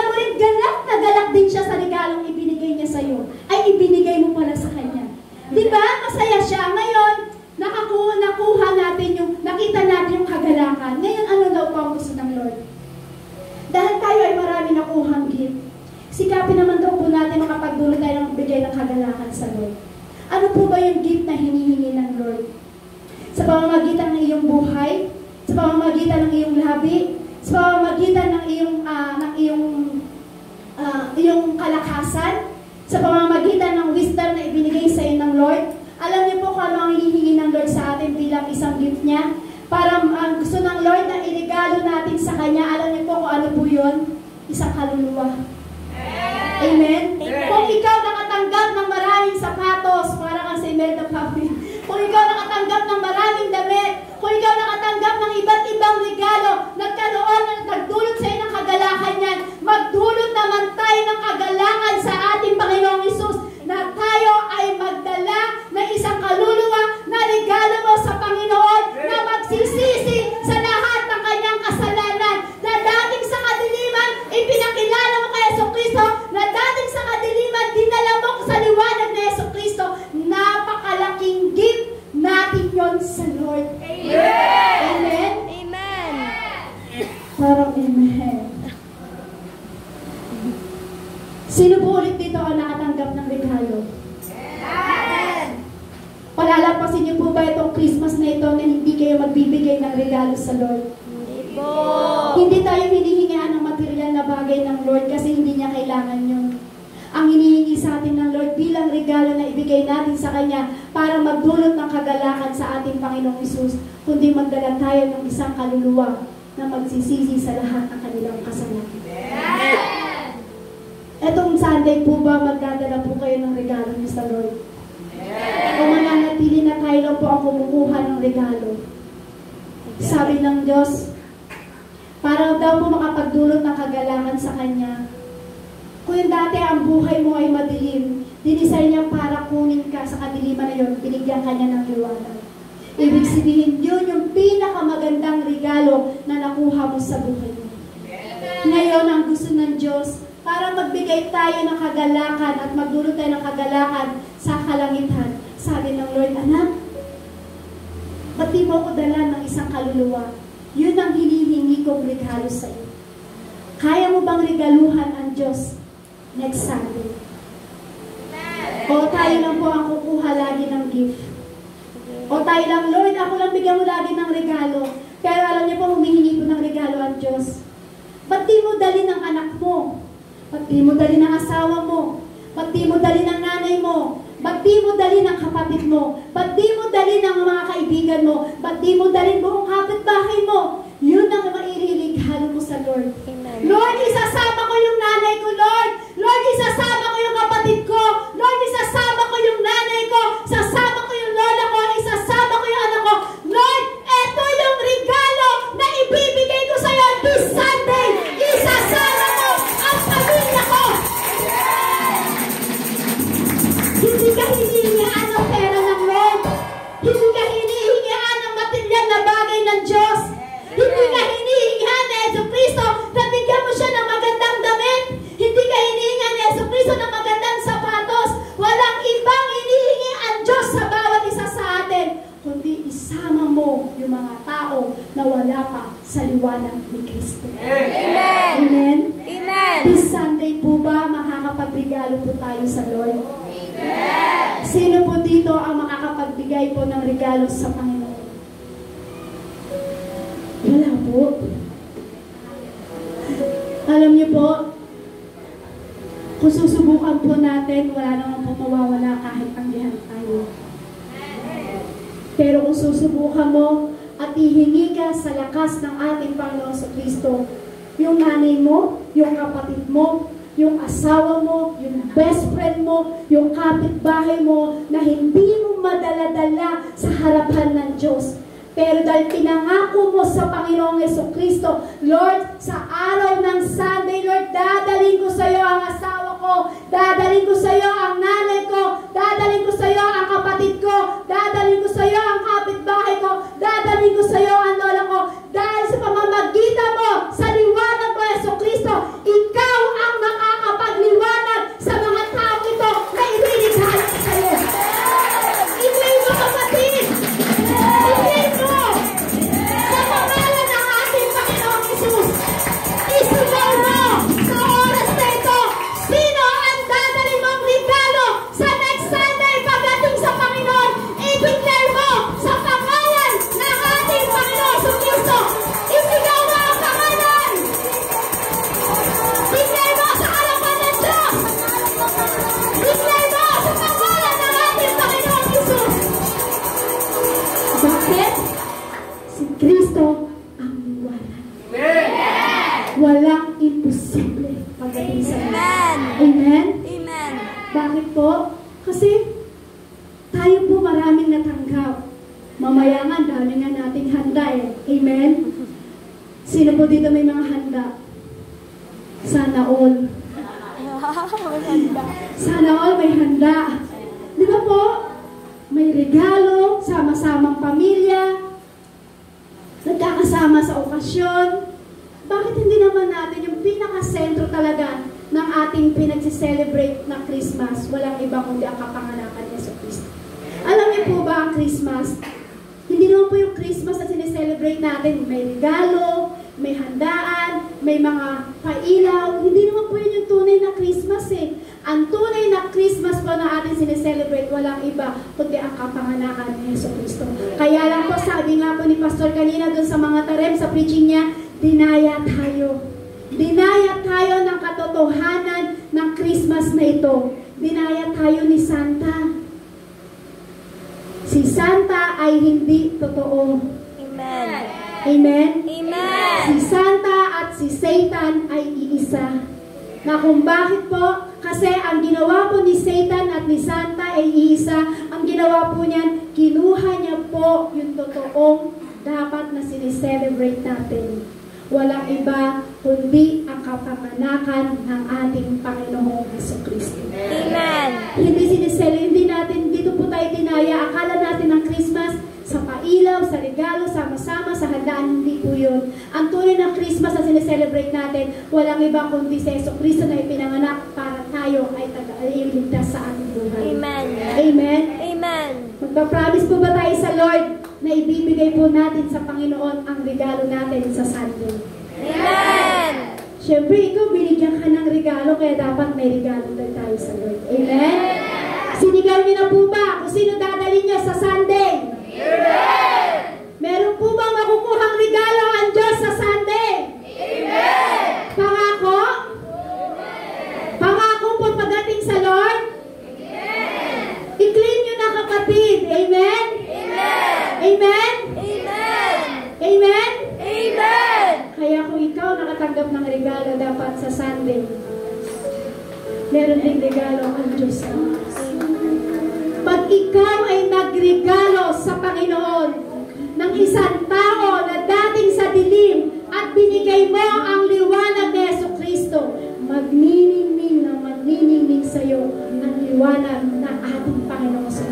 mo rin galak na galak din siya sa regalong ibinigay niya sa iyo, ay ibinigay mo pala sa Kanya. Di ba? Masaya siya. Ngayon, nakuha natin yung, nakita natin yung kagalakan. Ngayon, ano daw po ang gusto ng Lord? Dahil tayo ay marami nakuhang gift, sikapin naman daw po natin makapagdulot tayo ng bigay ng kagalakan sa Lord. Ano po ba yung gift na hinihingi ng Lord? Sa pamamagitan ng iyong buhay, sa pamamagitan ng iyong labi, sa pamamagitan ng iyong kalakasan, sa pamamagitan ng wisdom na ibinigay sa iyo ng Lord. Alam niyo po kung ano ang hinihingi ng Lord sa atin bilang isang gift niya? Para ang gusto ng Lord na iregalo natin sa Kanya, alam niyo po kung ano po yun? Isang kaluluwa. Amen? Kung ikaw nakatanggap ng maraming sapatos, para kang si Imelda Papi, kung ikaw nakatanggap ng maraming damit, kung ikaw nakatanggap ng iba't ibang regalo, nagkaroon na nagdulot sa iyo ng kagalakan yan, magdulot naman tayo ng kagalakan sa ating Panginoong Hesus, na tayo ay magdala ng isang kaluluwa na regalo mo sa Panginoon, na magsisisi sa lahat ng kanyang kasalanan, na dating sa kadiliman, ipinakilala mo kay Jesucristo, na dating sa kadiliman, dinala mo sa liwanag ni Jesucristo. Napakalaking gift natin yon sa Lord. Amen? Amen? Amen. Parang amen. Sino po ulit dito ang nakatanggap ng regalo? Amen. Palalampasin niyo po ba itong Christmas na ito na hindi kayo magbibigay ng regalo sa Lord? Hindi po. Hindi tayo hinihingihan ng material na bagay ng Lord kasi hindi niya kailangan yun. Ang hinihingi sa atin ng Lord bilang regalo na ibigay natin sa Kanya para magdulot ng kagalakan sa ating Panginoong Hesus, kundi magdala tayo ng isang kaluluwa na magsisisi sa lahat ng kanilang kasalanan. Etong Sunday po ba magdadala po kayo ng regalo niyo sa Lord? O mananatili na tayo lang po ang kumukuha ng regalo? Sabi ng Diyos, para daw po makapagdulot ng kagalakan sa Kanya. Kung yung dati ang buhay mo ay madilim, dinisay niya para kunin ka sa kadiliman na yun, binigyan ka niya ng liwanag. Ibig sabihin, yun yung pinakamagandang regalo na nakuha mo sa buhay mo. Ngayon, ang gusto ng Diyos, para magbigay tayo ng kagalakan at magdulot tayo ng kagalakan sa kalangitan. Sabi ng Lord, anak, ba't di mo ko dala ng isang kaluluwa? Yun ang hinihingi kong regalo sa iyo. Kaya mo bang regaluhan ang Diyos next Sunday? O tayo lang po ang kukuha lagi ng gift? O tayo lang, Lord, ako lang bigyan mo lagi ng regalo. Pero alam niyo po, humihingi po ng regalo ang Diyos. Ba't di mo dali ng anak mo? Ba't di mo dali ng asawa mo? Ba't di mo dali ng nanay mo? Ba't di mo dali ng kapatid mo? Ba't di mo dali ng mga kaibigan mo? Ba't di mo dali buong kapitbahay mo? Yun ang mairiregalo mo sa Lord. Amen. Lord, isasama ko yung nanay ko, Lord. Lord, isasama ko yung kapatid ko. Lord, isasama ko yung nanay ko. Sasama ko yung lola ko. Isasama ko yung anak ko. Lord, eto yung regalo na ibibigay ko sa iyo this Sunday. Isasama ko ang pamilya ko. Hindi ka hinihingian ng pera ng Lord. Hindi ka hinihingian ng material na bagay ng Diyos. Hindi ka hinihingian ni Jesucristo na bigyan mo siya ng magandang damit. Hindi ka hinihingian ni Jesucristo ng magandang sapatos. Walang ibang hinihingi ang Diyos sa bawat isa sa atin, kundi isama mo yung mga tao na wala pa sa liwanag ni Kristo. Amen. Amen? Amen. This Sunday po ba makakapagregalo po tayo sa Lord? Amen. Sino po dito ang makakapagbigay po ng regalo sa Panginoon? Wala po. Alam niyo po, kung susubukan po natin, wala naman po mawawala kahit anggihan tayo. Pero kung susubukan mo at ihingi ka sa lakas ng ating Panginoon sa Kristo, yung nanay mo, yung kapatid mo, yung asawa mo, yung best friend mo, yung kapitbahay mo, na hindi mo madala-dala sa harapan ng Diyos. Pero dahil pinangako mo sa Panginoong Jesucristo, Lord, sa araw ng Sunday, Lord, dadaling ko sa iyo ang asawa ko, dadaling ko sa iyo ang nanay ko, dadaling ko sa iyo ang kapatid ko, dadaling ko sa iyo ang kapitbahay ko, dadaling ko sa iyo ang lola ko, dahil sa pamamagitan mo, sa liwanag mo, Jesucristo, ikaw pagdating sa Lord. Amen. Amen? Amen. Bakit po? Kasi tayo po maraming natanggap. Mamaya nga, dami nga nating handa eh. Amen? Sino po dito may mga handa? Sana all. Maganda. Sana all may handa. Di ba po? May regalo, sama-samang pamilya, nagkakasama sa okasyon. Bakit hindi naman natin yung pinaka-sentro talaga ng ating pinag-celebrate na Christmas, walang iba kundi ang kapanganakan ni Jesucristo. Alam niyo po ba ang Christmas? Hindi naman po yung Christmas na sineselebrate natin. May regalo, may handaan, may mga pailaw. Hindi naman po yun yung tunay na Christmas eh. Ang tunay na Christmas po na ating sineselebrate, walang iba kundi ang kapanganakan ni Jesucristo. Kaya lang po, sabi nga po ni Pastor kanina dun sa mga tarem, sa preaching niya, dinaya tayo. Dinaya tayo ng katotohanan ng Christmas na ito. Dinaya tayo ni Santa. Si Santa ay hindi totoo. Amen. Amen? Amen. Si Santa at si Satan ay iisa. Na kung bakit po? Kasi ang ginawa po ni Satan at ni Santa ay iisa. Ang ginawa po niyan, kinuha niya po yung totoong dapat na sineselebrate natin. Walang iba kundi ang kapanganakan ng ating Panginoong Jesucristo. Amen. Hindi natin, dito po tayo dinaya. Akala natin ang Christmas sa pailaw, sa regalo, sama-sama, sa handaan, hindi po yun. Ang tunay ng Christmas na sineselebrate natin, walang iba kundi si Jesucristo na ipinanganak para tayo ay iligtas sa ating buhay. Amen. Amen? Amen. Magpa-promise po ba tayo sa Lord na ibibigay po natin sa Panginoon ang regalo natin sa Sunday? Amen. Siyempre, ikaw binigyan ka ng regalo, kaya dapat may regalo din tayo sa Lord. Amen? Sinigaw niyo na po ba kung sino dadalhin niyo sa Sunday? Amen! Meron po bang makukuhang regalo ang Diyos sa Sunday? Amen! Pangako? Pangako po pagdating sa Lord? Amen! I-claim niyo na kapatid. Amen? Amen. Amen? Amen. Amen? Amen. Kaya kung ikaw nakatanggap ng regalo dapat sa Sunday, meron ding regalo ang Diyos sa atin. Pag ikaw ay nagregalo sa Panginoon ng isang tao na dating sa dilim at binigay mo ang liwanag ni Jesucristo, magniningning sa iyo ang liwanag ng ating Panginoon sa